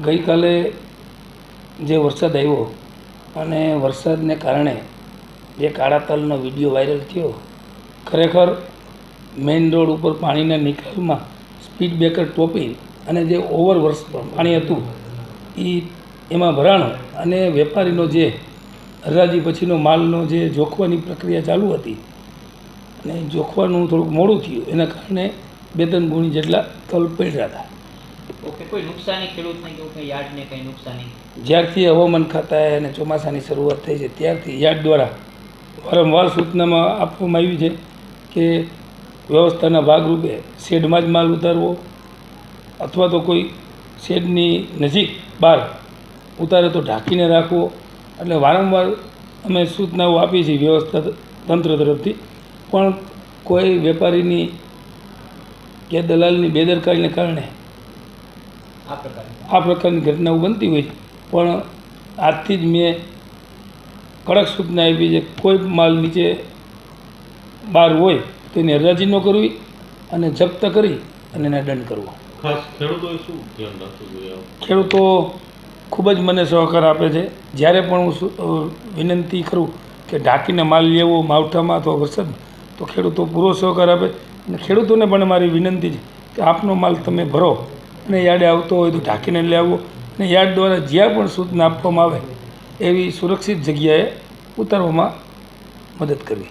ગઈકાલે જે વરસાદ આવ્યો અને વરસાદને કારણે જે કાળા તલનો વિડીયો વાયરલ થયો, ખરેખર મેઇન રોડ ઉપર પાણીના નિકાલમાં સ્પીડ બ્રેકર ટોપી અને જે ઓવર પાણી હતું એમાં ભરાણું અને વેપારીનો જે હરાજી પછીનો માલનો જે જોખવાની પ્રક્રિયા ચાલુ હતી અને જોખવાનું થોડુંક મોડું થયું, એના કારણે 2-3 ગુણી જેટલા તલ પડ્યા હતા. ઓકે, કોઈ નુકસાની ખેડૂતને કે કંઈ યાર્ડને કંઈ નુકસાની? જ્યારથી હવામાન ખાતાએ અને ચોમાસાની શરૂઆત થઈ છે ત્યારથી યાર્ડ દ્વારા વારંવાર સૂચનામાં આપવામાં આવી છે કે વ્યવસ્થાના ભાગરૂપે શેડમાં જ માલ ઉતારવો અથવા તો કોઈ શેડની નજીક બહાર ઉતારે તો ઢાંકીને રાખવો. એટલે વારંવાર અમે સૂચનાઓ આપી છે વ્યવસ્થા તંત્ર તરફથી, પણ કોઈ વેપારીની કે દલાલની બેદરકારીને કારણે આ પ્રકારની ઘટનાઓ બનતી હોય છે. પણ આજથી જ મેં કડક સૂચના આપી છે, કોઈ માલ નીચે બહાર હોય તો એની હરાજી ન કરવી અને જપ્ત કરી અને એને દંડ કરવો. ખાસ ખેડૂતોએ શું ધ્યાન રાખવું જોઈએ? ખેડૂતો ખૂબ જ મને સહકાર આપે છે. જ્યારે પણ હું વિનંતી કરું કે ઢાંકીને માલ લેવો માવઠામાં અથવા વરસાદમાં, તો ખેડૂતો પૂરો સહકાર આપે. અને ખેડૂતોને પણ મારી વિનંતી છે કે આપનો માલ તમે ભરો અને યાર્ડે આવતો હોય તો ઢાંકીને લઈ આવવો અને યાર્ડ દ્વારા જ્યાં પણ સૂચના આપવામાં આવે એવી સુરક્ષિત જગ્યાએ ઉતારવામાં મદદ કરવી.